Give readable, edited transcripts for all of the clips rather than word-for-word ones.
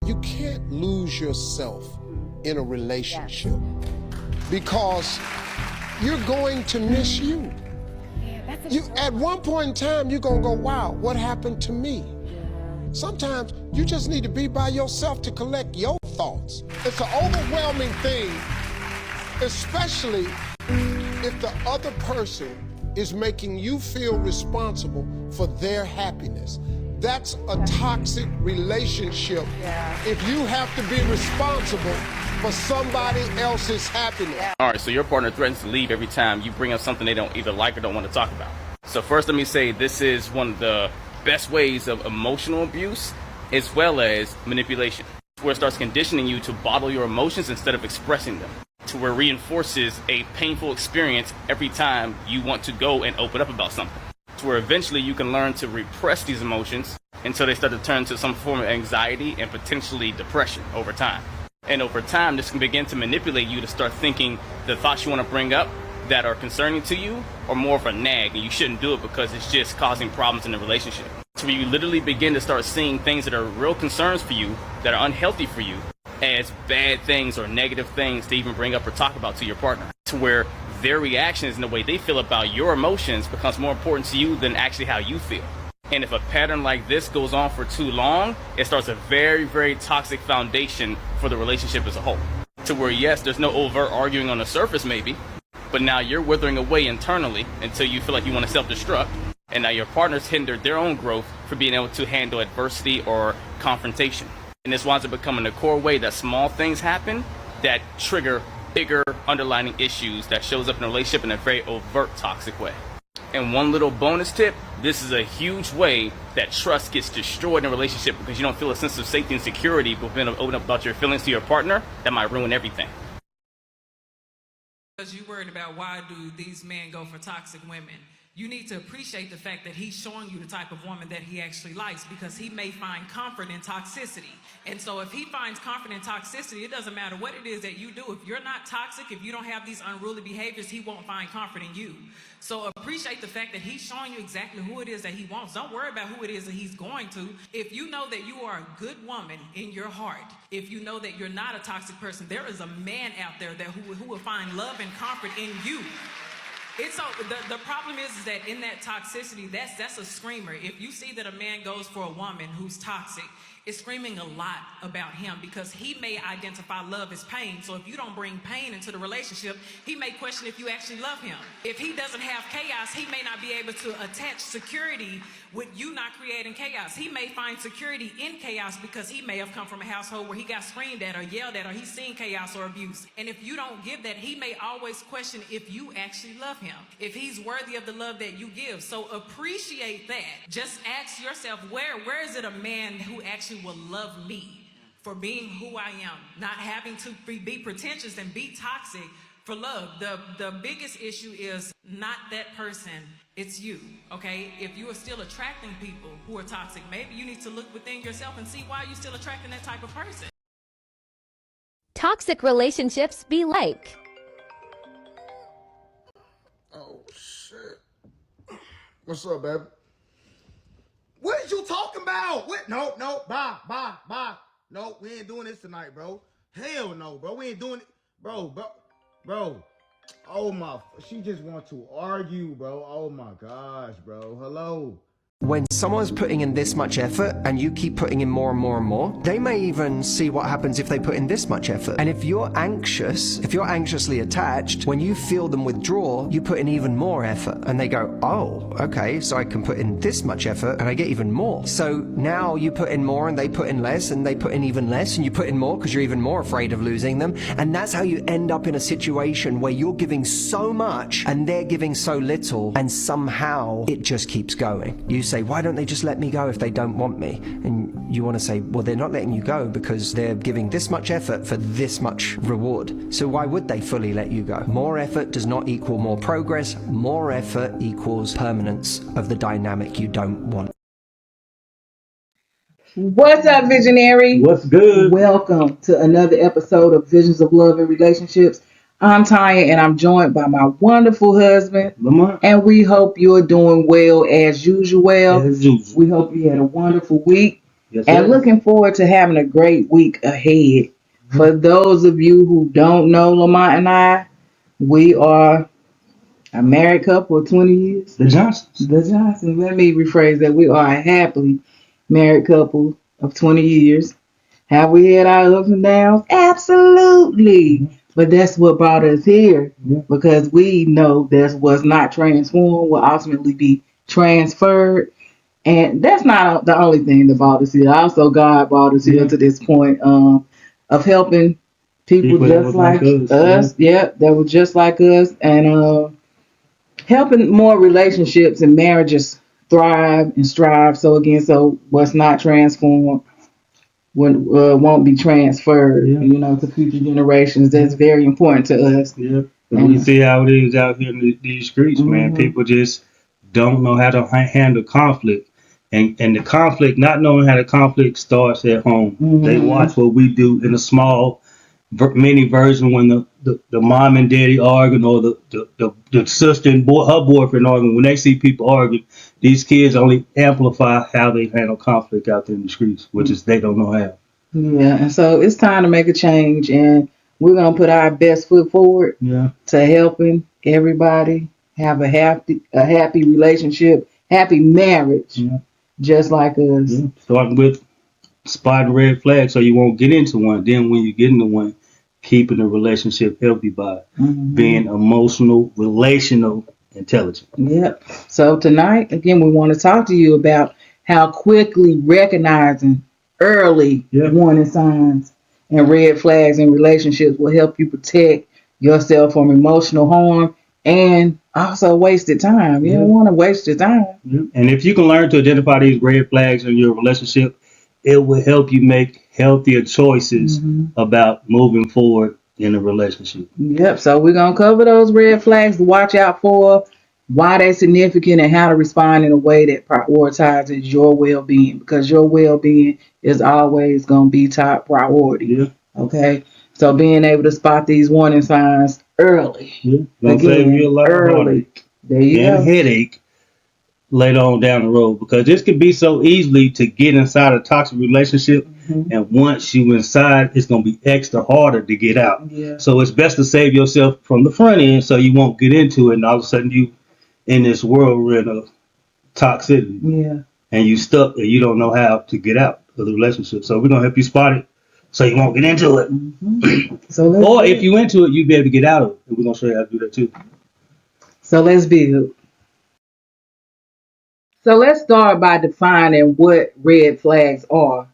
You can't lose yourself in a relationship because you're going to miss you. At one point in time, you're going to go, wow, what happened to me? Sometimes you just need to be by yourself to collect your thoughts. It's an overwhelming thing, especially if the other person is making you feel responsible for their happiness. That's a toxic relationship if you have to be responsible for somebody else's happiness. All right, so your partner threatens to leave every time you bring up something they don't either like or don't want to talk about. So first, let me say this is one of the best ways of emotional abuse as well as manipulation, where it starts conditioning you to bottle your emotions instead of expressing them, to where it reinforces a painful experience every time you want to go and open up about something, to where eventually you can learn to repress these emotions until they start to turn to some form of anxiety and potentially depression over time. And over time, this can begin to manipulate you to start thinking the thoughts you want to bring up that are concerning to you are more of a nag, and you shouldn't do it because it's just causing problems in the relationship. So you literally begin to start seeing things that are real concerns for you, that are unhealthy for you, as bad things or negative things to even bring up or talk about to your partner, to where their reactions and the way they feel about your emotions becomes more important to you than actually how you feel. And if a pattern like this goes on for too long, it starts a very, very toxic foundation for the relationship as a whole. To where, yes, there's no overt arguing on the surface maybe, but now you're withering away internally until you feel like you want to self-destruct. And now your partner's hindered their own growth for being able to handle adversity or confrontation. And this winds up becoming a core way that small things happen that trigger bigger underlying issues that shows up in a relationship in a very overt toxic way. And one little bonus tip, this is a huge way that trust gets destroyed in a relationship because you don't feel a sense of safety and security, but being able to open up about your feelings to your partner, that might ruin everything. Because you're worried about why do these men go for toxic women. You need to appreciate the fact that he's showing you the type of woman that he actually likes, because he may find comfort in toxicity. And so if he finds comfort in toxicity, it doesn't matter what it is that you do. If you're not toxic, if you don't have these unruly behaviors, he won't find comfort in you. So appreciate the fact that he's showing you exactly who it is that he wants. Don't worry about who it is that he's going to. If you know that you are a good woman in your heart, if you know that you're not a toxic person, there is a man out there that who will find love and comfort in you. It's so the problem is that in that toxicity, that's a screamer. If you see that a man goes for a woman who's toxic, it's screaming a lot about him, because he may identify love as pain. So if you don't bring pain into the relationship, he may question if you actually love him. If he doesn't have chaos, he may not be able to attach security with you not creating chaos. He may find security in chaos because he may have come from a household where he got screamed at or yelled at, or he's seen chaos or abuse. And if you don't give that, he may always question if you actually love him, if he's worthy of the love that you give. So appreciate that. Just ask yourself, where is it a man who actually will love me for being who I am, not having to be pretentious and be toxic for love. The biggest issue is not that person, it's you, okay? If you are still attracting people who are toxic, maybe you need to look within yourself and see why you're still attracting that type of person. Toxic relationships be like. Oh, shit. What's up, baby? What is you talking about? What? No, bye. No, we ain't doing this tonight, bro. Hell no, bro. We ain't doing it. Bro. Oh my, she just wants to argue, bro. Oh my gosh, bro. Hello. When someone's putting in this much effort and you keep putting in more and more and more, they may even see what happens if they put in this much effort. And if you're anxious, if you're anxiously attached, when you feel them withdraw, you put in even more effort. And they go, oh, okay, so I can put in this much effort and I get even more. So now you put in more and they put in less and they put in even less and you put in more because you're even more afraid of losing them. And that's how you end up in a situation where you're giving so much and they're giving so little, and somehow it just keeps going. You say, why don't they just let me go if they don't want me? And you want to say, well, they're not letting you go because they're giving this much effort for this much reward. So why would they fully let you go? More effort does not equal more progress. More effort equals permanence of the dynamic you don't want. What's up, visionary? What's good? Welcome to another episode of Visions of Love and Relationships. I'm Tanya, and I'm joined by my wonderful husband, Lamont. And we hope you're doing well as usual. As usual. We hope you had a wonderful week. Yes, and sir. looking forward to having a great week ahead. For those of you who don't know Lamont and I, we are a married couple of 20 years. The Johnsons. The Johnsons. Let me rephrase that. We are a happily married couple of 20 years. Have we had our ups and downs? Absolutely. But that's what brought us here, because we know that what's not transformed will ultimately be transferred. And that's not the only thing that brought us here. Also, God brought us here to this point of helping people just like us. Yeah, that were just like us, and helping more relationships and marriages thrive and strive. So again, so what's not transformed won't be transferred, to future generations. That's very important to us. Yeah. And we see how it is out here in these streets, man. People just don't know how to handle conflict. And the conflict, not knowing how the conflict starts at home. They watch what we do in a small mini version when the mom and daddy arguing, or the sister and her boyfriend arguing. When they see people arguing, these kids only amplify how they handle conflict out there in the streets, which is they don't know how. Yeah, and so it's time to make a change, and we're gonna put our best foot forward to helping everybody have a happy relationship, happy marriage, just like us. Yeah. Starting with spotting red flags so you won't get into one. Then when you get into one, keeping the relationship healthy by being emotional, relational, intelligent. Yep. So tonight, again, we want to talk to you about how quickly recognizing early warning signs and red flags in relationships will help you protect yourself from emotional harm and also wasted time. You don't want to waste your time. And if you can learn to identify these red flags in your relationship, it will help you make healthier choices about moving forward in a relationship. Yep. So we're going to cover those red flags to watch out for, why they're significant, and how to respond in a way that prioritizes your well-being, because your well-being is always going to be top priority. Yeah. Okay. So being able to spot these warning signs early. Gonna save you a lot of heartache. There you and go. headache later on down the road, because this could be so easily to get inside a toxic relationship, and once you inside, it's gonna be extra harder to get out. So it's best to save yourself from the front end so you won't get into it, and all of a sudden you in this whirlwind of toxicity, and you stuck and you don't know how to get out of the relationship. So we're gonna help you spot it so you won't get into it. Or if you into it, you'll be able to get out of it, and we're gonna show you how to do that too. So let's build. So let's start by defining what red flags are.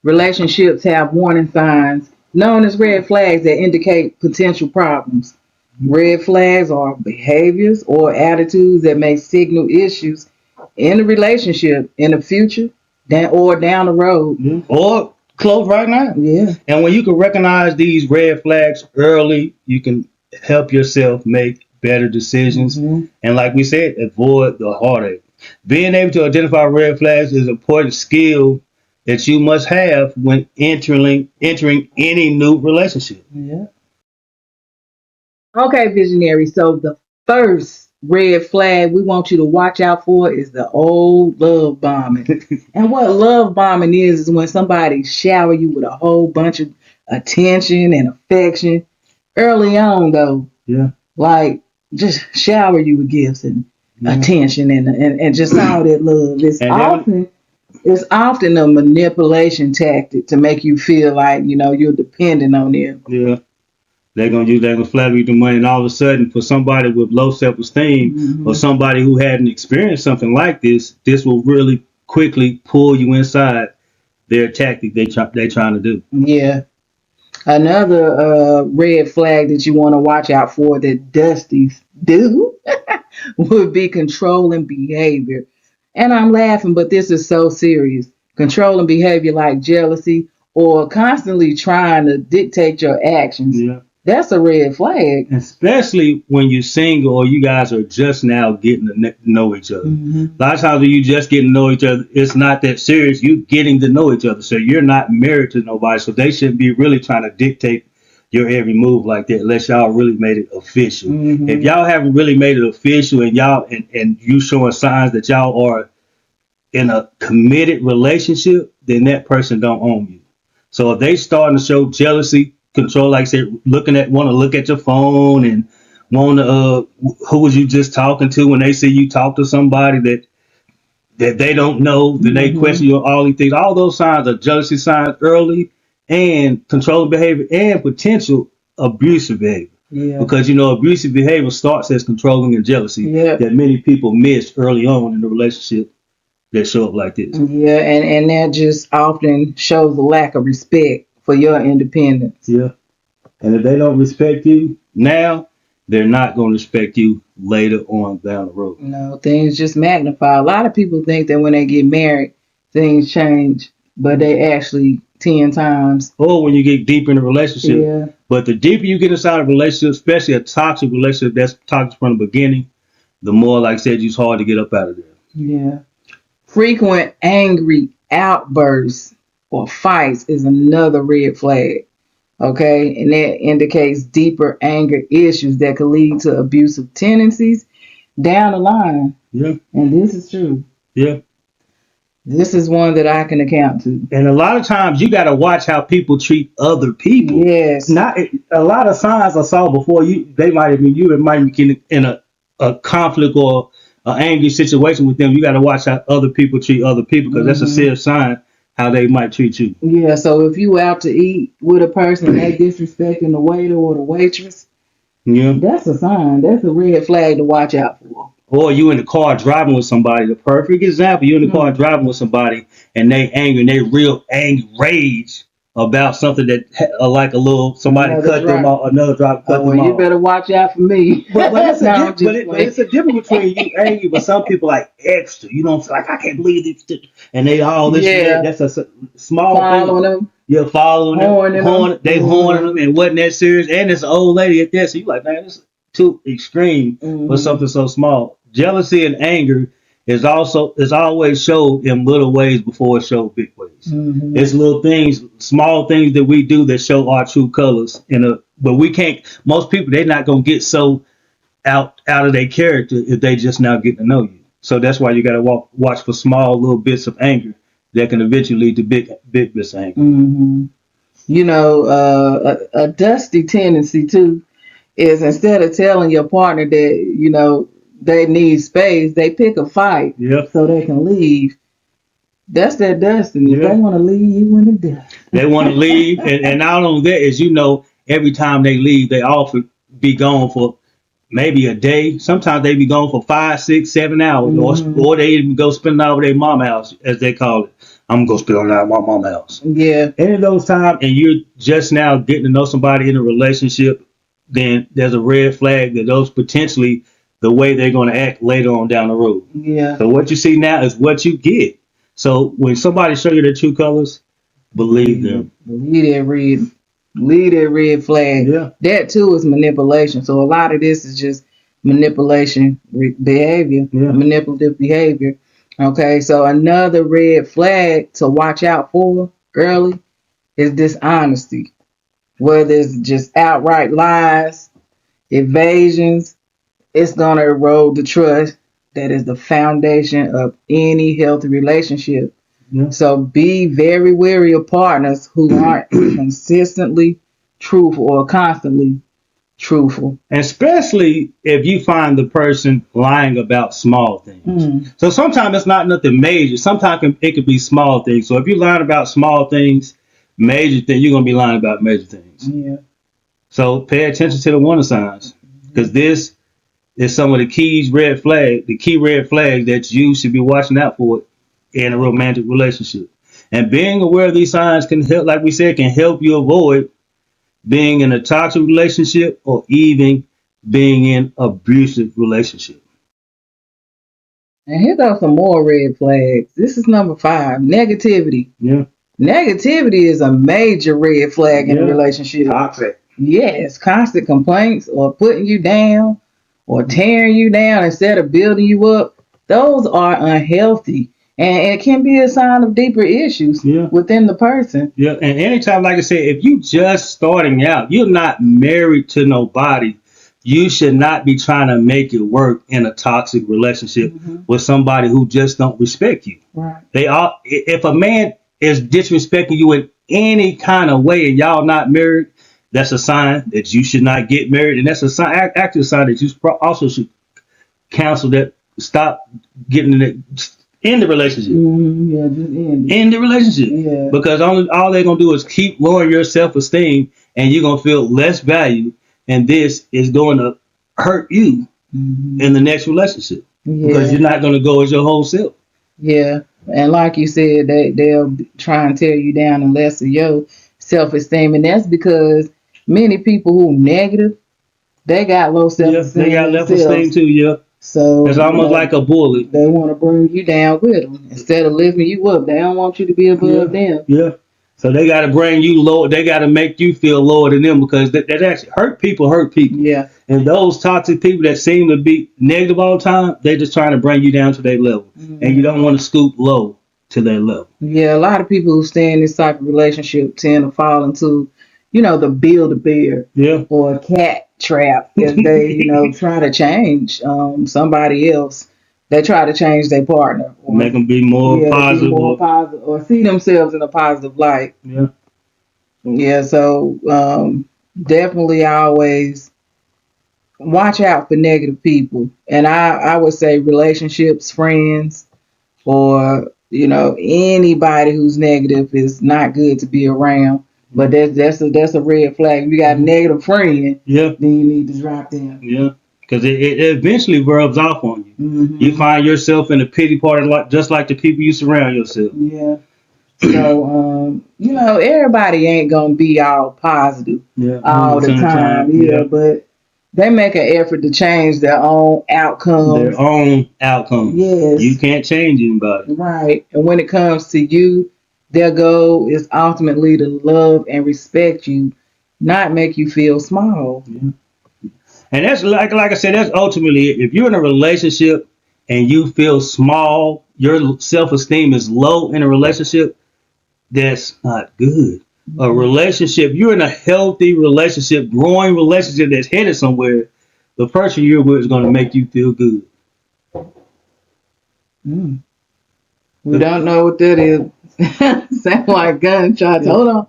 Relationships have warning signs known as red flags that indicate potential problems. Red flags are behaviors or attitudes that may signal issues in the relationship in the future or down the road. Or close right now. Yeah. And when you can recognize these red flags early, you can help yourself make better decisions. And like we said, avoid the heartache. Being able to identify red flags is an important skill that you must have when entering any new relationship. Yeah. Okay, visionary. So the first red flag we want you to watch out for is the old love bombing. And what love bombing is when somebody shower you with a whole bunch of attention and affection early on, though. Yeah. Like just shower you with gifts and attention and just all that love. It's often a manipulation tactic to make you feel like, you're dependent on them. Yeah. They're gonna flatter you the money, and all of a sudden, for somebody with low self-esteem or somebody who hadn't experienced something like this will really quickly pull you inside their tactic they're trying to do. Yeah. Another red flag that you want to watch out for that Dusties do would be controlling behavior. And I'm laughing, but this is so serious. Controlling behavior like jealousy or constantly trying to dictate your actions. Yeah. That's a red flag. Especially when you're single or you guys are just now getting to know each other. A lot of times when you just getting to know each other, it's not that serious. You getting to know each other. So you're not married to nobody. So they shouldn't be really trying to dictate your every move like that unless y'all really made it official. If y'all haven't really made it official and y'all and you showing signs that y'all are in a committed relationship, then that person don't own you. So if they starting to show jealousy, control, like I said, want to look at your phone and want to, who was you just talking to, when they see you talk to somebody that they don't know, then they question you on all these things. All those signs are jealousy signs early, and controlling behavior, and potential abusive behavior. Yeah. Because abusive behavior starts as controlling and jealousy Yeah. that many people miss early on in the relationship that show up like this. Yeah, and that just often shows a lack of respect for your independence. Yeah. And if they don't respect you now, they're not going to respect you later on down the road. Things just magnify. A lot of people think that when they get married, things change, but they actually 10 times. Or when you get deep in a relationship. Yeah. But the deeper you get inside a relationship, especially a toxic relationship that's toxic from the beginning, the more, like I said, it's hard to get up out of there. Yeah. Frequent angry outbursts or fights is another red flag. Okay, and that indicates deeper anger issues that could lead to abusive tendencies down the line. Yeah. And this is true. Yeah. This is one that I can account to. And a lot of times you got to watch how people treat other people. Yes. Not a lot of signs I saw before you might be in a conflict or an angry situation with them. You got to watch how other people treat other people, because that's a serious sign how they might treat you. Yeah, so if you out to eat with a person and they disrespecting the waiter or the waitress, that's a sign. That's a red flag to watch out for. Or you in the car driving with somebody. The perfect example, you in the car driving with somebody and they angry and they real angry rage about something that like a little somebody cut them off, another driver cut them off. You better watch out for me. But it's a difference between you angry, but some people like extra. Like, I can't believe this. And they all this. Yeah. That's a small following thing. them. Yeah, following them. They horning them, and wasn't that serious. And it's an old lady at that. So you like, man, this is too extreme for something so small. Jealousy and anger is always showed in little ways before it shows big ways. It's little things, small things that we do that show our true colors. But we can't. Most people, they're not gonna get so out of their character if they just now getting to know you. So that's why you got to watch for small little bits of anger that can eventually lead to big bits of anger. A dusty tendency too is, instead of telling your partner that they need space, they pick a fight so they can leave. That's that dusting. If they want to leave, you in the dust. They want to leave, and not only that is, every time they leave, they often be gone for maybe a day. Sometimes they be gone for 5, 6, 7 hours, or they even go spend it out with their mama house, as they call it. I'm gonna spend it out at my mama house. Yeah. Any of those times, and you're just now getting to know somebody in a relationship, then there's a red flag that those potentially the way they're going to act later on down the road. Yeah. So what you see now is what you get. So when somebody show you their true colors, believe them. Believe that red flag. Yeah. That too is manipulation. So a lot of this is just manipulation behavior, manipulative behavior. Okay, so another red flag to watch out for early is dishonesty. Whether it's just outright lies, evasions, it's going to erode the trust that is the foundation of any healthy relationship. Yeah. So be very wary of partners who aren't consistently truthful or constantly truthful. And especially if you find the person lying about small things. So sometimes it's not nothing major. Sometimes it could be small things. So if you're lying about small things, major things, you're going to be lying about major things. Yeah. So pay attention to the warning signs, because this is some of the key red flags that you should be watching out for in a romantic relationship. And being aware of these signs can help, like we said, can help you avoid being in a toxic relationship or even being in abusive relationship. And here goes some more red flags. This is number 5, negativity. Yeah. Negativity is a major red flag in a relationship. Toxic. Yes, constant complaints or putting you down or tearing you down instead of building you up. Those are unhealthy. And it can be a sign of deeper issues within the person. Yeah, and anytime, like I said, if you just starting out, you're not married to nobody, you should not be trying to make it work in a toxic relationship with somebody who just don't respect you. Right. If a man is disrespecting you in any kind of way and y'all not married, that's a sign that you should not get married. And that's a sign, actually a sign that you also should counsel that stop getting in the relationship. Yeah, just end it. In the relationship. Yeah. Because all they're going to do is keep lowering your self-esteem and you're going to feel less value. And this is going to hurt you in the next relationship. Because you're not going to go as your whole self. Yeah. And like you said, they'll try and tear you down and lessen your self-esteem. And that's because many people who negative, they got low self-esteem. They got low self-esteem too, yeah. So it's almost like a bully. They want to bring you down with them. Instead of lifting you up, they don't want you to be above them. Yeah. So they got to bring you low. They got to make you feel lower than them because that actually hurt people. Yeah. And those toxic people that seem to be negative all the time, they're just trying to bring you down to their level. And you don't want to scoop low to their level. Yeah, a lot of people who stay in this type of relationship tend to fall into, the Build-A-Bear or a cat trap if they, try to change somebody else. They try to change their partner. Or make them be more positive. Or see themselves in a positive light. Yeah. Yeah, so definitely always watch out for negative people. And I would say relationships, friends, or anybody who's negative is not good to be around. But that's a red flag. If you got a negative friend, then you need to drop them. Yeah, because it eventually rubs off on you. You find yourself in a pity party, just like the people you surround yourself. Yeah. So everybody ain't gonna be all positive all the time. Yeah, but they make an effort to change their own outcomes. Yes. You can't change anybody. Right. And when it comes to you, their goal is ultimately to love and respect you, not make you feel small. Yeah. And that's like I said, that's ultimately it. If you're in a relationship and you feel small, your self-esteem is low in a relationship, that's not good. A relationship, you're in a healthy relationship, growing relationship that's headed somewhere, the person you're with is going to make you feel good. We don't know what that is. Sound like gunshots. Hold on.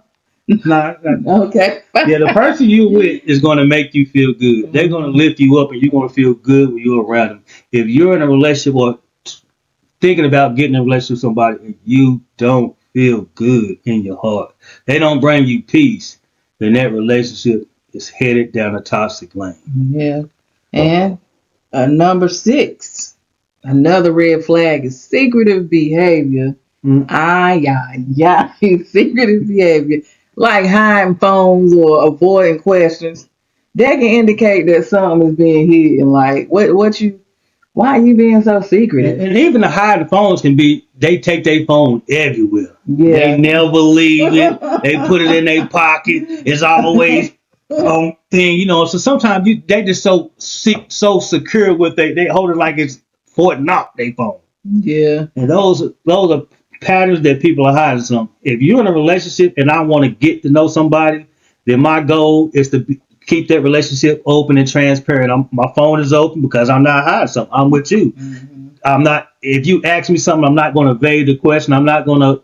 Nah. Okay. Yeah, the person you're with is going to make you feel good. They're going to lift you up and you're going to feel good when you're around them. If you're in a relationship or thinking about getting in a relationship with somebody and you don't feel good in your heart, they don't bring you peace, then that relationship is headed down a toxic lane. Yeah. And number 6, another red flag is secretive behavior. Secretive behavior, like hiding phones or avoiding questions. That can indicate that something is being hidden. Like, why are you being so secretive? And even the hiding phones can be, they take their phone everywhere. Yeah. They never leave it. They put it in their pocket. It's always on thing, So sometimes they just so secure with they hold it like it's Fort Knox, they phone. Yeah. And those are patterns that people are hiding something. If you're in a relationship and I want to get to know somebody, then my goal is to keep that relationship open and transparent. My phone is open because I'm not hiding something. I'm with you. I'm not. If you ask me something, I'm not going to evade the question. I'm not going to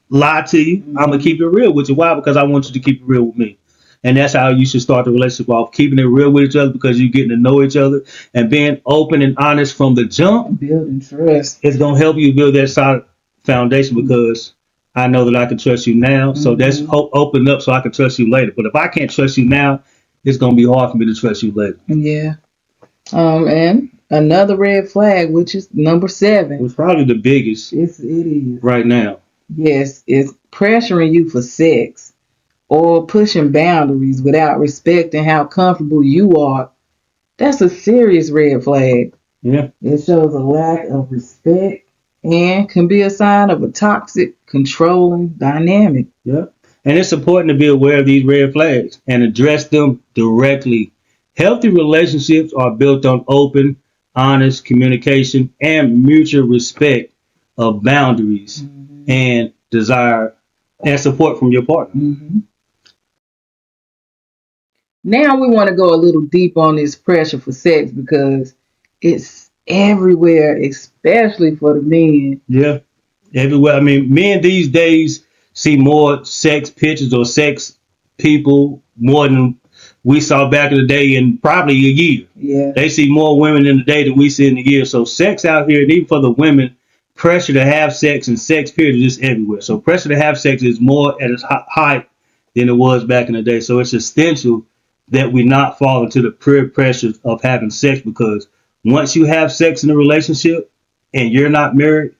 lie to you. I'm going to keep it real with you. Why? Because I want you to keep it real with me. And that's how you should start the relationship off, keeping it real with each other because you're getting to know each other and being open and honest from the jump. Building trust. It's going to help you build that solid foundation because I know that I can trust you now. So that's open up so I can trust you later. But if I can't trust you now, it's going to be hard for me to trust you later. Yeah. And another red flag, which is number 7. It's probably the biggest. It is. Right now. Yes. It's pressuring you for sex or pushing boundaries without respecting how comfortable you are. That's a serious red flag. Yeah. It shows a lack of respect and can be a sign of a toxic, controlling dynamic. Yeah. And it's important to be aware of these red flags and address them directly. Healthy relationships are built on open, honest communication and mutual respect of boundaries and desire and support from your partner. Now we want to go a little deep on this pressure for sex because it's everywhere, especially for the men. Yeah. everywhere. I mean, men these days see more sex pictures or sex people more than we saw back in the day in probably a year. Yeah. They see more women in the day than we see in a year. So sex out here, and even for the women, pressure to have sex and sex period is just everywhere. So pressure to have sex is more at its height than it was back in the day. So it's essential that we not fall into the peer pressures of having sex, because once you have sex in a relationship and you're not married,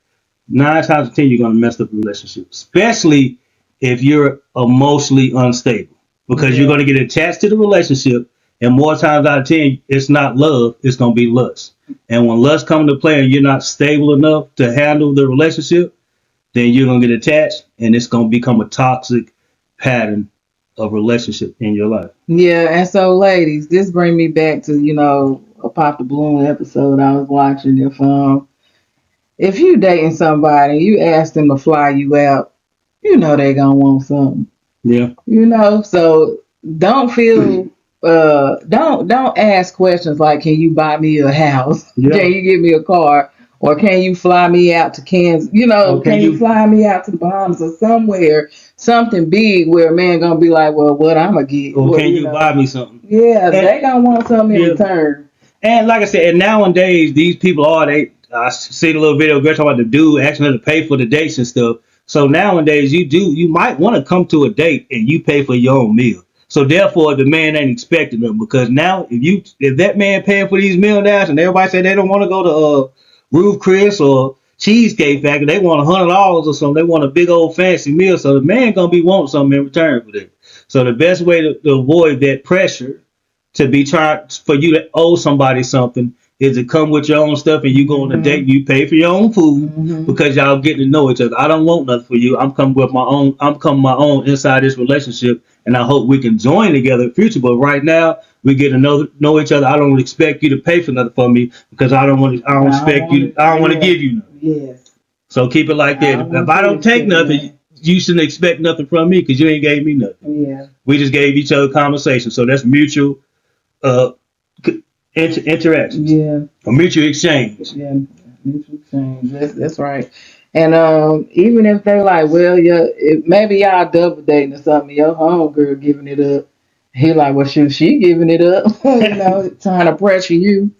9 times out of 10 you're going to mess up the relationship, especially if you're emotionally unstable, because you're going to get attached to the relationship, and more times out of 10 it's not love, it's going to be lust. And when lust comes into play and you're not stable enough to handle the relationship, then you're going to get attached and it's going to become a toxic pattern of relationship in your life. Yeah, and so ladies, this bring me back to, a Pop the Balloon episode I was watching. If you dating somebody, you ask them to fly you out, they gonna want something. Yeah. So don't feel don't ask questions like, can you buy me a house? Yeah. Can you give me a car? Or can you fly me out to Kansas? Can you fly me out to the Bahamas or somewhere, something big where a man gonna be like, well, what I'm gonna get? Or can you buy me something? Yeah, they gonna want something in return. And like I said, and nowadays these people I see the little video girl talking about the dude asking her to pay for the dates and stuff. So nowadays you might want to come to a date and you pay for your own meal. So therefore the man ain't expecting them, because now if that man paying for these meal now and everybody say they don't want to go to Roof Chris or Cheesecake Factory, they want $100 or something, they want a big old fancy meal. So the man gonna be wanting something in return for that. So the best way to avoid that pressure to be trying for you to owe somebody something is to come with your own stuff, and you go on a date and you pay for your own food, because y'all getting to know each other. I don't want nothing for you. I'm coming my own inside this relationship, and I hope we can join together in the future. But right now we get to know each other. I don't expect you to pay for nothing for me, because I don't want to give you nothing. Yes. So keep it like that. If I don't take nothing, you shouldn't expect nothing from me, because you ain't gave me nothing. Yeah. We just gave each other conversation. So that's mutual interactions. Yeah. A mutual exchange. Yeah, mutual exchange. That's right. And even if they like, well, maybe y'all double dating or something, your homegirl giving it up. He like, well, shoot, she giving it up, trying to pressure you.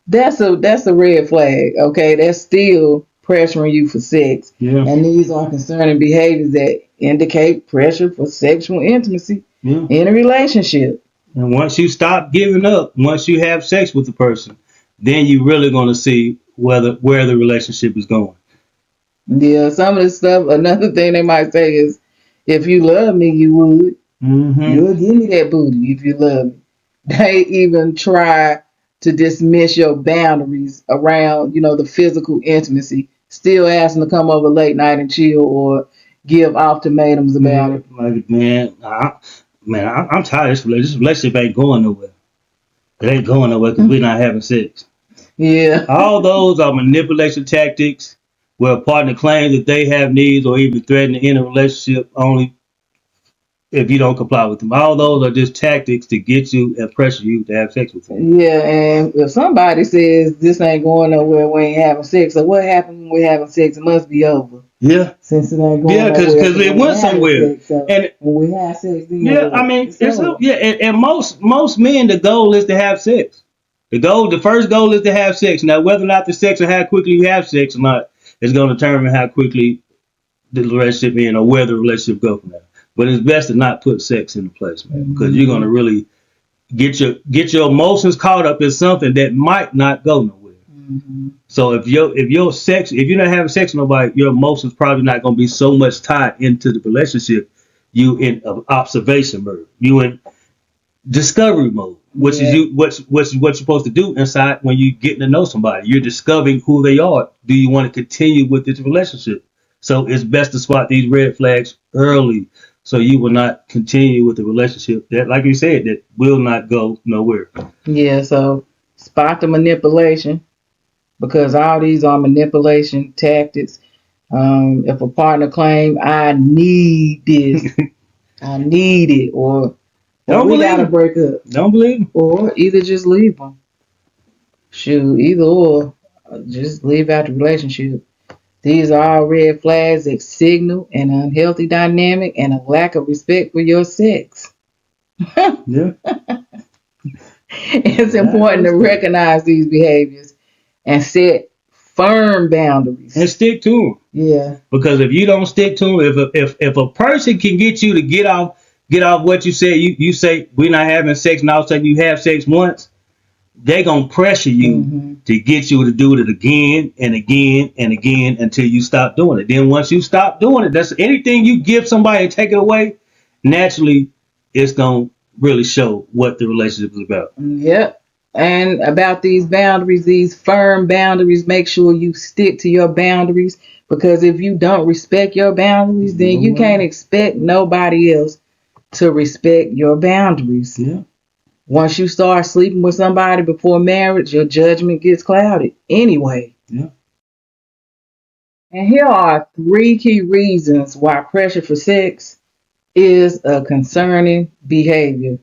That's a red flag. Okay, that's still pressuring you for sex. Yeah. And these are concerning behaviors that indicate pressure for sexual intimacy in a relationship. And once you stop giving up, once you have sex with the person, then you're really going to see where the relationship is going. Yeah, some of the stuff, another thing they might say is, if you love me, you would. You'll give me that booty if you love me. They even try to dismiss your boundaries around, the physical intimacy, still asking to come over late night and chill or give ultimatums about it. Like, I'm tired of this relationship. This relationship ain't going nowhere. It ain't going nowhere because we're not having sex. Yeah. All those are manipulation tactics where a partner claims that they have needs or even threaten to end a relationship only if you don't comply with them. All those are just tactics to get you and pressure you to have sex with them. Yeah, and if somebody says this ain't going nowhere, we ain't having sex, so what happened when we're having sex? It must be over. Yeah. Since it ain't going nowhere. Because it went somewhere. Sex, so and when we have sex, then and most men, the goal is to have sex. The first goal is to have sex. Now, whether or not the sex or how quickly you have sex or not is going to determine how quickly the relationship ends or where the relationship goes from there. But it's best to not put sex into place, man, because you're going to really get your emotions caught up in something that might not go nowhere. So if you're not having sex with nobody, your emotions probably not going to be so much tied into the relationship. You in observation mode. You in discovery mode, which is what you're supposed to do inside when you're getting to know somebody. You're discovering who they are. Do you want to continue with this relationship? So it's best to spot these red flags early, so you will not continue with the relationship that, like you said, that will not go nowhere. Yeah, so spot the manipulation, because all these are manipulation tactics. If a partner claims, I need this, I need it, or we gotta break up. Don't believe them. Or either just leave them. Shoot, either or, just leave out the relationship. These are all red flags that signal an unhealthy dynamic and a lack of respect for your sex. Yeah. It's important to recognize these behaviors and set firm boundaries. And stick to them. Yeah. Because if you don't stick to them, if a person can get you to get off what you said, you say we're not having sex, and all of a sudden you have sex once, they're gonna pressure you to get you to do it again and again and again until you stop doing it. Then once you stop doing it, that's anything you give somebody and take it away, naturally it's gonna really show what the relationship is about. Yep. And about these boundaries, these firm boundaries, make sure you stick to your boundaries, because if you don't respect your boundaries, then you can't expect nobody else to respect your boundaries. Yeah. Once you start sleeping with somebody before marriage, your judgment gets clouded anyway. Yeah. And here are 3 key reasons why pressure for sex is a concerning behavior.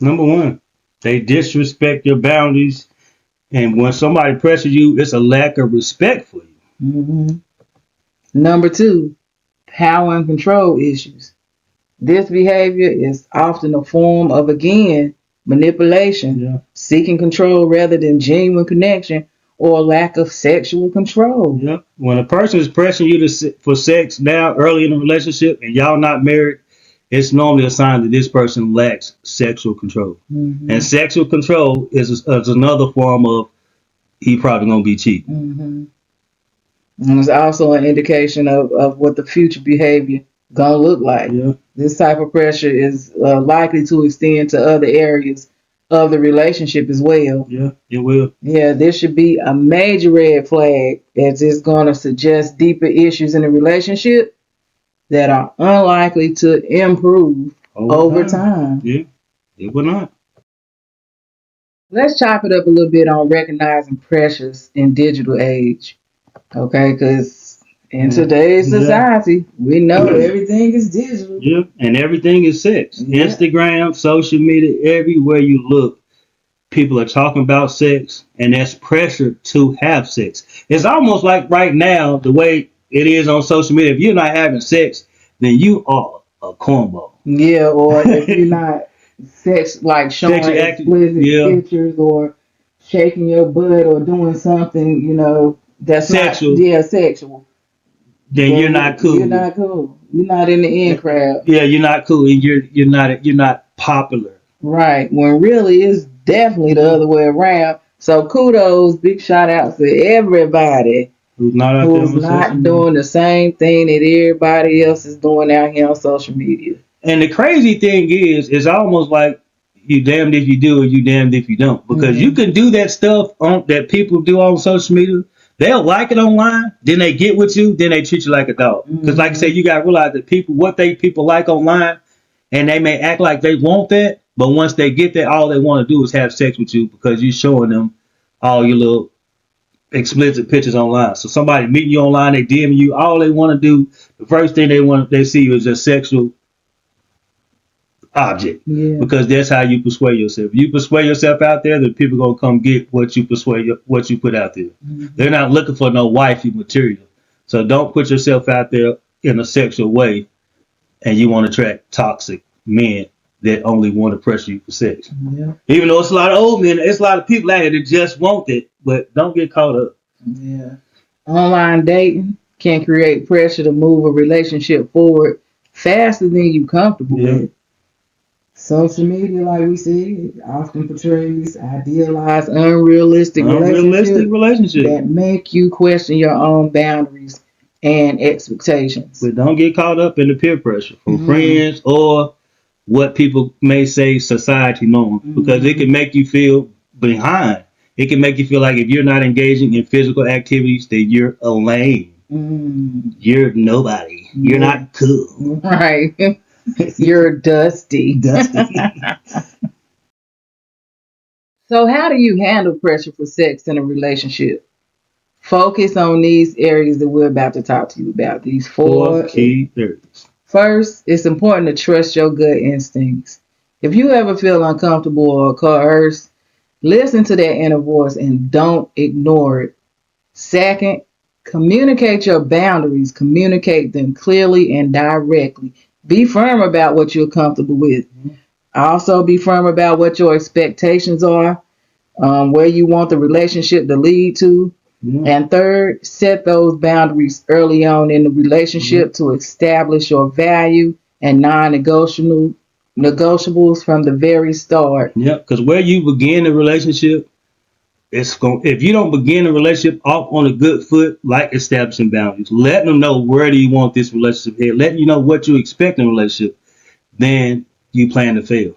Number 1, they disrespect your boundaries, and when somebody pressures you, it's a lack of respect for you. Mm-hmm. Number 2, power and control issues. This behavior is often a form of, again, manipulation, seeking control rather than genuine connection, or lack of sexual control. Yeah. When a person is pressing you for sex now, early in the relationship, and y'all not married, it's normally a sign that this person lacks sexual control. Mm-hmm. And sexual control is another form of he probably gonna be cheating. Mm-hmm. And it's also an indication of what the future behavior gonna look like. Yeah. This type of pressure is likely to extend to other areas of the relationship as well. Yeah, it will. Yeah, this should be a major red flag, as it's going to suggest deeper issues in the relationship that are unlikely to improve over time. Yeah, it will not. Let's chop it up a little bit on recognizing pressures in digital age. Okay, because in today's society, we know everything is digital. Yeah, and everything is sex. Yeah. Instagram, social media, everywhere you look, people are talking about sex, and there's pressure to have sex. It's almost like right now, the way it is on social media, if you're not having sex, then you are a cornball. Yeah, or if you're not sex, like showing explicit pictures or shaking your butt or doing something, you know, that's sexual. Sexual. Then you're not cool. You're not cool. You're not in the in crowd. Yeah, you're not cool, and you're not popular. Right. When really it's definitely the other way around. So kudos, big shout out to everybody who's not doing the same thing that everybody else is doing out here on social media. And the crazy thing is, it's almost like you damned if you do or you damned if you don't. Because you can do that stuff that people do on social media. They'll like it online, then they get with you, then they treat you like a dog. Because like I said, you got to realize that what people like online, and they may act like they want that, but once they get there, all they want to do is have sex with you because you're showing them all your little explicit pictures online. So somebody meeting you online, they DM you, all they want to do, the first thing they see you is a sexual object. Yeah. Because that's how you persuade yourself. If you persuade yourself out there, then people gonna come get what you put out there. They're not looking for no wifey material. So don't put yourself out there in a sexual way, and you want to attract toxic men that only want to pressure you for sex. Yeah. Even though it's a lot of old men, it's a lot of people out here that just want it, but don't get caught up. Yeah. Online dating can create pressure to move a relationship forward faster than you're comfortable with. Social media, like we said, often portrays idealized, unrealistic relationships that make you question your own boundaries and expectations. But don't get caught up in the peer pressure from friends or what people may say society norm, because it can make you feel behind. It can make you feel like if you're not engaging in physical activities, that you're a lame. You're nobody. You're not cool. Right. You're dusty. So how do you handle pressure for sex in a relationship? Focus on these areas that we're about to talk to you about. These 4 key areas. First, it's important to trust your gut instincts. If you ever feel uncomfortable or coerced, listen to that inner voice and don't ignore it. Second, Communicate your boundaries. Communicate them clearly and directly. Be firm about what you're comfortable with. Also, be firm about what your expectations are, where you want the relationship to lead to. And third, set those boundaries early on in the relationship to establish your value and negotiables from the very start. Yeah, because where you begin the relationship, if you don't begin a relationship off on a good foot, like establishing boundaries, letting them know where do you want this relationship here, letting you know what you expect in a relationship, then you plan to fail.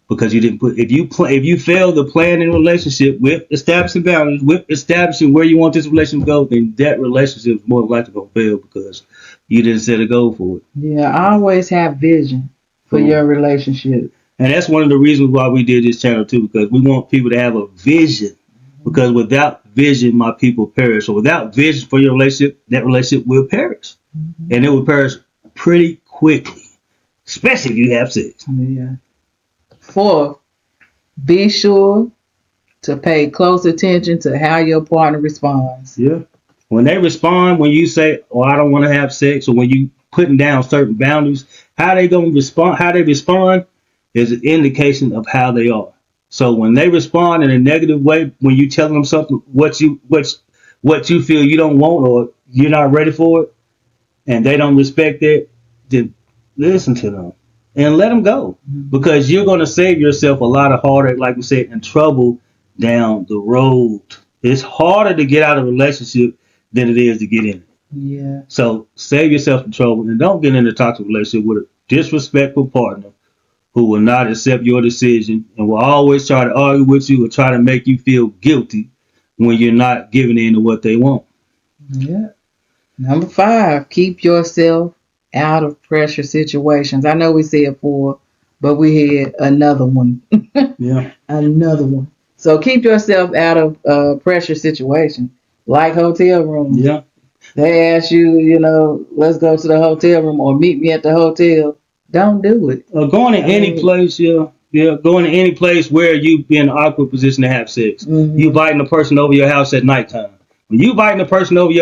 Because you didn't put, if you fail to plan in a relationship with establishing boundaries, with establishing where you want this relationship to go, then that relationship is more likely to fail because you didn't set a goal for it. Yeah, always have vision for your relationship. And that's one of the reasons why we did this channel too, because we want people to have a vision. Because without vision, my people perish. So without vision for your relationship, that relationship will perish. And it will perish pretty quickly, especially if you have sex. Yeah. Fourth, be sure to pay close attention to how your partner responds. Yeah. When they respond, when you say, "Oh, I don't want to have sex," or when you putting down certain boundaries, how they gonna respond? How they respond is an indication of how they are. So when they respond in a negative way, when you tell them something, what you feel you don't want or you're not ready for it, and they don't respect it, then listen to them and let them go, because you're gonna save yourself a lot of heartache, like we said, and trouble down the road. It's harder to get out of a relationship than it is to get in it. Yeah. So save yourself from trouble and don't get in a toxic relationship with a disrespectful partner who will not accept your decision and will always try to argue with you or try to make you feel guilty when you're not giving in to what they want. Yeah. Number 5, keep yourself out of pressure situations. I know we said 4, but we had another one. Yeah. Another one. So keep yourself out of pressure situations, like hotel rooms. Yeah. They ask you, let's go to the hotel room or meet me at the hotel. Don't do it. Going to any place, going to any place where you be in an awkward position to have sex. You inviting a person over your house at nighttime. When you inviting a person over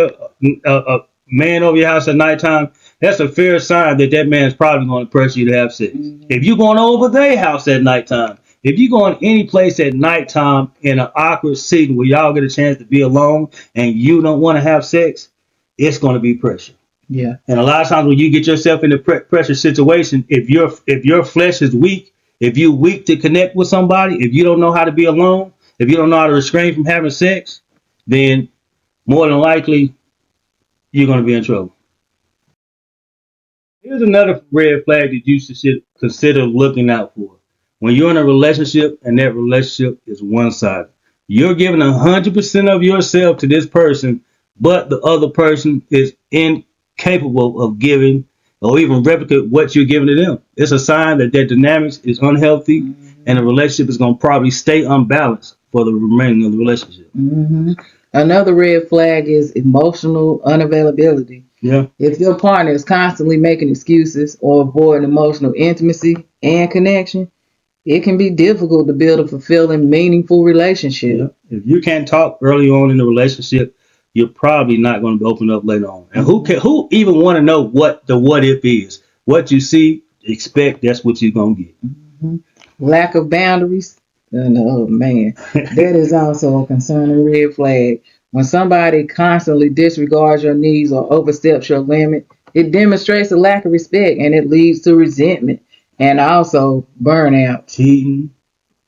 a man over your house at nighttime, that's a fair sign that that man's probably going to pressure you to have sex. If you're going over their house at nighttime, if you go in any place at nighttime in an awkward setting where y'all get a chance to be alone and you don't want to have sex, it's going to be pressure. Yeah. And a lot of times when you get yourself in a pressure situation, if your flesh is weak, if you're weak to connect with somebody, if you don't know how to be alone, if you don't know how to restrain from having sex, then more than likely you're going to be in trouble. Here's another red flag that you should consider looking out for. When you're in a relationship and that relationship is one-sided, you're giving 100% of yourself to this person, but the other person is incapable of giving or even replicate what you're giving to them. It's a sign that their dynamics is unhealthy and the relationship is going to probably stay unbalanced for the remaining of the relationship. Another red flag is emotional unavailability. Yeah. If your partner is constantly making excuses or avoiding emotional intimacy and connection, it can be difficult to build a fulfilling, meaningful relationship. Yeah. If you can't talk early on in the relationship, you're probably not going to open up later on. And who even want to know what the what if is? What you see, expect, that's what you're going to get. Lack of boundaries. Oh man, that is also a concerning red flag. When somebody constantly disregards your needs or oversteps your limit, it demonstrates a lack of respect and it leads to resentment and also burnout. Cheating,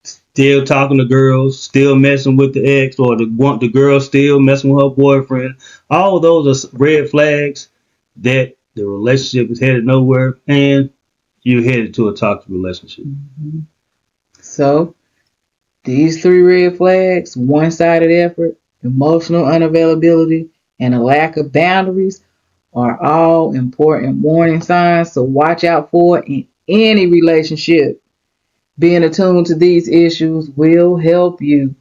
still talking to girls, still messing with the ex, or the girl still messing with her boyfriend. All of those are red flags that the relationship is headed nowhere and you're headed to a toxic relationship. So these 3 red flags, one-sided effort, emotional unavailability, and a lack of boundaries are all important warning signs to watch out for in any relationship. Being attuned to these issues will help you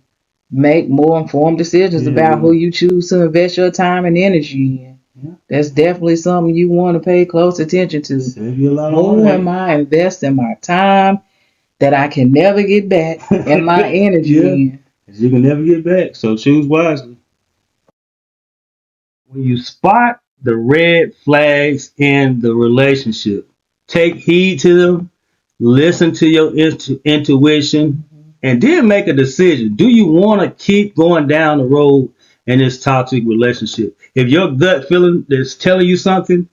make more informed decisions about who you choose to invest your time and energy in. That's definitely something you want to pay close attention to. Who am I investing my time that I can never get back and my energy in? You can never get back, so choose wisely. when you spot the red flags in the relationship, take heed to them, listen to your intuition, and then make a decision. Do you want to keep going down the road in this toxic relationship? If your gut feeling is telling you something,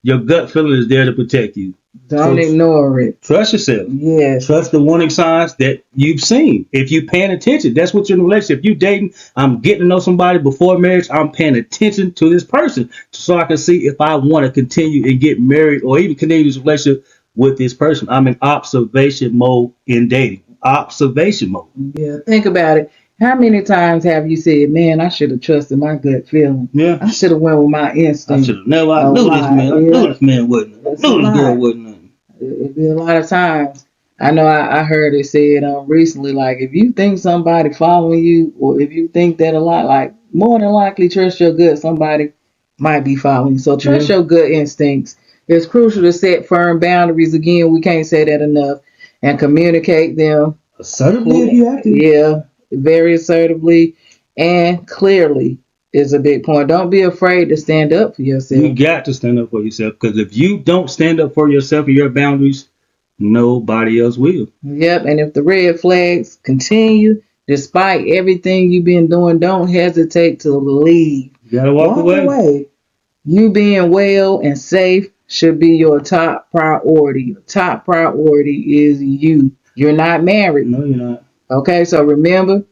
your gut feeling is there to protect you. Don't ignore it. Trust yourself. Yes. Trust the warning signs that you've seen. If you're paying attention, that's what you're in a relationship. If you dating, I'm getting to know somebody before marriage. I'm paying attention to this person so I can see if I want to continue and get married or even continue this relationship with this person. I'm in observation mode in dating. Observation mode. Yeah. Think about it. How many times have you said, "Man, I should have trusted my gut feeling. Yeah. I should have went with my instinct." I should have never. I knew this man. I knew this man wasn't. I knew this girl wasn't nothing. It'd be a lot of times. I know I heard it said recently, like if you think somebody following you, or if you think that a lot, like more than likely trust your gut. Somebody might be following you. So trust your gut instincts. It's crucial to set firm boundaries. Again, we can't say that enough, and communicate them assertively if you have to. Yeah, very assertively and clearly is a big point. Don't be afraid to stand up for yourself. You got to stand up for yourself, because if you don't stand up for yourself and your boundaries, nobody else will. Yep, and if the red flags continue, despite everything you've been doing, don't hesitate to leave. You gotta walk away. You being well and safe should be your top priority. Your top priority is you. You're not married. No, you're not. Okay, so remember,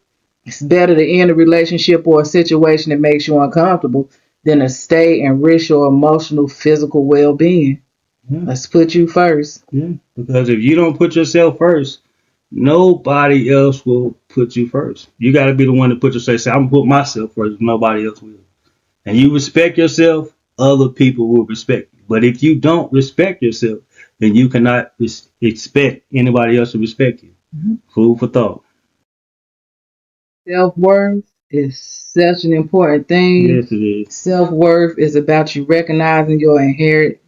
it's better to end a relationship or a situation that makes you uncomfortable than to stay and risk your emotional, physical well-being. Yeah. Let's put you first. Yeah, because if you don't put yourself first, nobody else will put you first. You got to be the one to put yourself. Say, I'm gonna put myself first. Nobody else will. And you respect yourself, other people will respect you. But if you don't respect yourself, then you cannot expect anybody else to respect you. Mm-hmm. Food for thought. Self-worth is such an important thing. Yes, it is. Self-worth is about you recognizing your inherent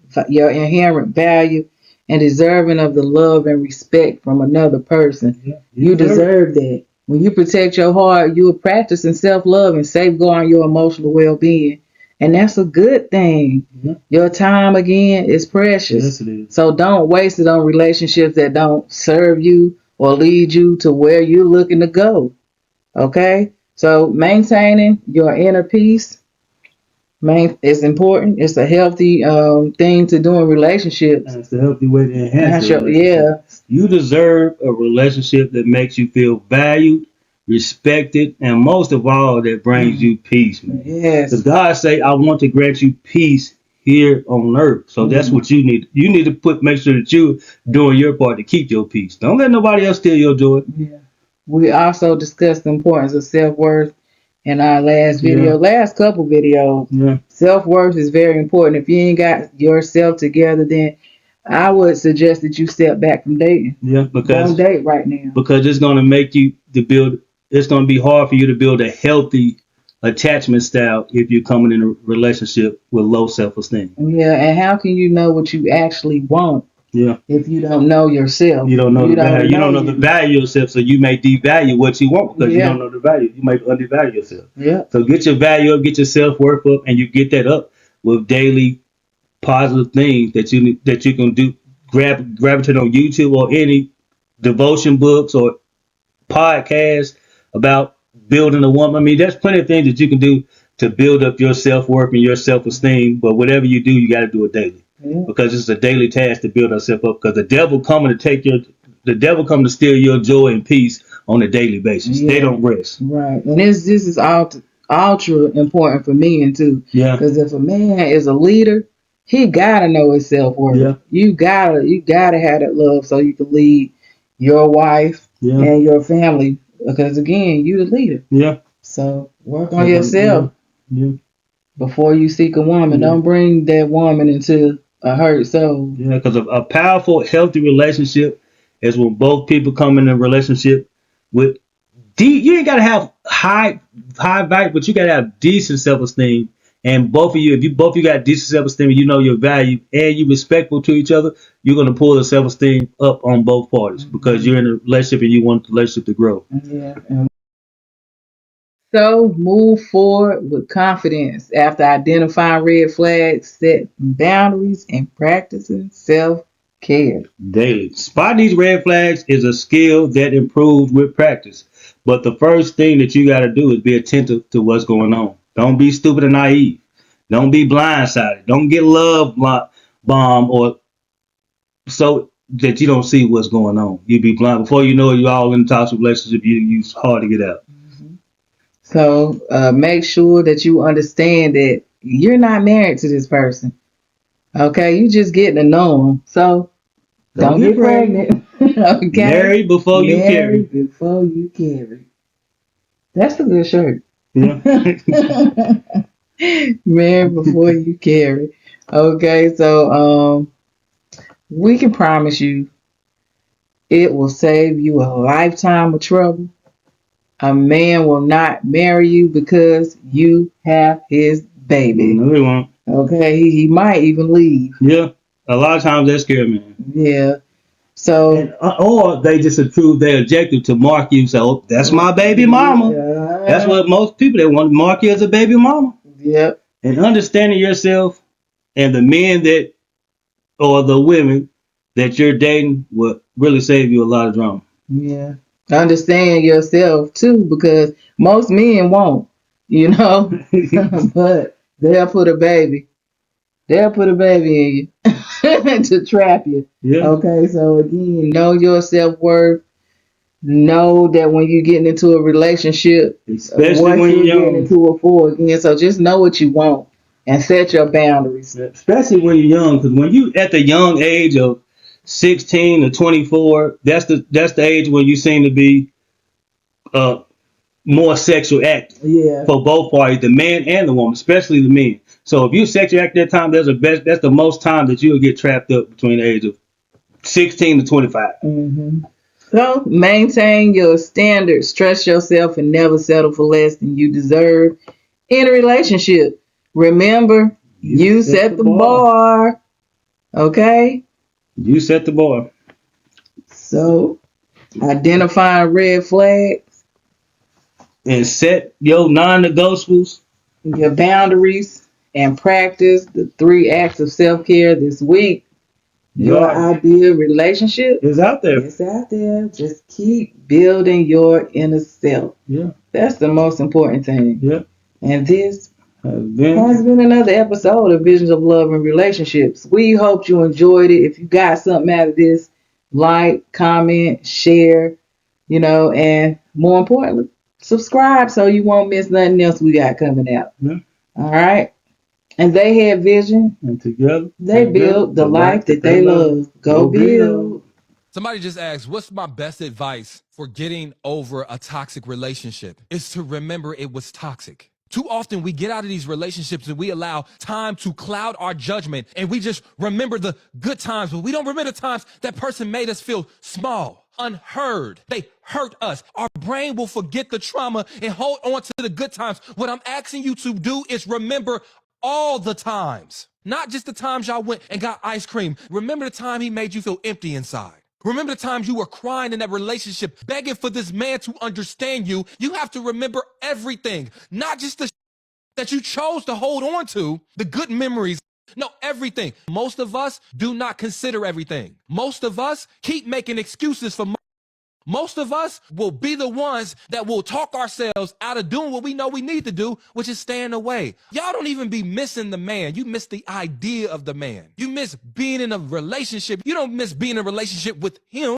value and deserving of the love and respect from another person. Yeah, you deserve that. When you protect your heart, you are practicing self-love and safeguarding your emotional well-being. And that's a good thing. Mm-hmm. Your time, again, is precious. Yes, it is. So don't waste it on relationships that don't serve you or lead you to where you're looking to go. Okay? So maintaining your inner peace is important. It's a healthy thing to do in relationships. And it's a healthy way to enhance your relationship. Yeah. You deserve a relationship that makes you feel valued, respected, and most of all, that brings you peace, man. Yes. Because God say, I want to grant you peace here on earth. So that's what you need. You need to make sure that you're doing your part to keep your peace. Don't let nobody else steal your joy. Yeah. We also discussed the importance of self-worth in our last couple videos. Yeah. Self-worth is very important. If you ain't got yourself together, then I would suggest that you step back from dating. Yeah, because don't date right now. Because it's going to make you it's going to be hard for you to build a healthy attachment style if you're coming in a relationship with low self-esteem. Yeah, and how can you know what you actually want? Yeah. If you don't know yourself. You don't know the value. You don't know the value of yourself, so you may devalue what you want because you don't know the value. You might undervalue yourself. Yeah. So get your value up, get your self-worth up, and you get that up with daily positive things that you can do. Gravitate on YouTube or any devotion books or podcasts about building a woman. I mean, there's plenty of things that you can do to build up your self-worth and your self-esteem. But whatever you do, you got to do it daily. Because it's a daily task to build ourselves up. Because the devil coming to steal your joy and peace on a daily basis. Yeah. They don't rest. Right, and this is ultra important for men too. Yeah. Because if a man is a leader, he gotta know his self-worth. Yeah. You gotta have that love so you can lead your wife and your family. Because again, you the leader. Yeah. So work on yourself. Yeah. Before you seek a woman, don't bring that woman into a hurt soul. Yeah, because a powerful, healthy relationship is when both people come in a relationship with you ain't gotta have high value, but you gotta have decent self-esteem. And if you got decent self-esteem, and you know your value, and you respectful to each other, you're gonna pull the self-esteem up on both parties because you're in a relationship and you want the relationship to grow. Yeah. So move forward with confidence after identifying red flags, set boundaries, and practicing self-care. Daily. Spotting these red flags is a skill that improves with practice. But the first thing that you got to do is be attentive to what's going on. Don't be stupid and naive. Don't be blindsided. Don't get love bomb or so that you don't see what's going on. You be blind before you know it, you're all in a toxic relationship. It's hard to get out. So make sure that you understand that you're not married to this person. Okay, you just getting to know them. So don't get pregnant. Okay, Marry before you carry. Before you carry. That's a good shirt. Yeah. Marry before you carry. Okay, so we can promise you it will save you a lifetime of trouble. A man will not marry you because you have his baby. No, he won't. Okay, he might even leave. Yeah, a lot of times that scare me. Yeah. So, or they just approve their objective to mark you. So that's my baby mama. That's what most people, they want to mark you as a baby mama. Yep. And understanding yourself and the men that or the women that you're dating will really save you a lot of drama. Yeah. Understand yourself too, because most men won't, you know, but they'll put a baby in you to trap you. Yeah. Okay, so again, know your self-worth. Know that when you're getting into a relationship, especially what when you're you're getting young, into it for again. So just know what you want and set your boundaries. especially when you're young, because when you at the young age of 16 to 24, that's the age when you seem to be more sexual active. Yeah. For both parties, the man and the woman, especially the men. So if you sexually act that time, that's the most time that you'll get trapped up between the age of 16 to 25. Mm-hmm. So maintain your standards, trust yourself, and never settle for less than you deserve in a relationship. Remember, you set the bar. Okay? You set the bar. So identifying red flags. And set your non-negotiables. Your boundaries. And practice the 3 acts of self-care this week. Your ideal relationship is out there. It's out there. Just keep building your inner self. Yeah. That's the most important thing. Yeah. And this has been another episode of Visions of Love and Relationships. We hope you enjoyed it. If you got something out of this, like, comment, share, and more importantly, subscribe so you won't miss nothing else we got coming out. Yeah. All right? And they had vision. And together, they build the life that they love. Go build. Somebody just asked, what's my best advice for getting over a toxic relationship? It's to remember it was toxic. Too often we get out of these relationships and we allow time to cloud our judgment and we just remember the good times, but we don't remember the times that person made us feel small, unheard. They hurt us. Our brain will forget the trauma and hold on to the good times. What I'm asking you to do is remember all the times, not just the times y'all went and got ice cream. Remember the time he made you feel empty inside. Remember the times you were crying in that relationship, begging for this man to understand you. You have to remember everything, not just the that you chose to hold on to, the good memories. No, everything. Most of us do not consider everything. Most of us keep making excuses for most of us will be the ones that will talk ourselves out of doing what we know we need to do, which is staying away. Y'all don't even be missing the man. You miss the idea of the man. You miss being in a relationship. You don't miss being in a relationship with him.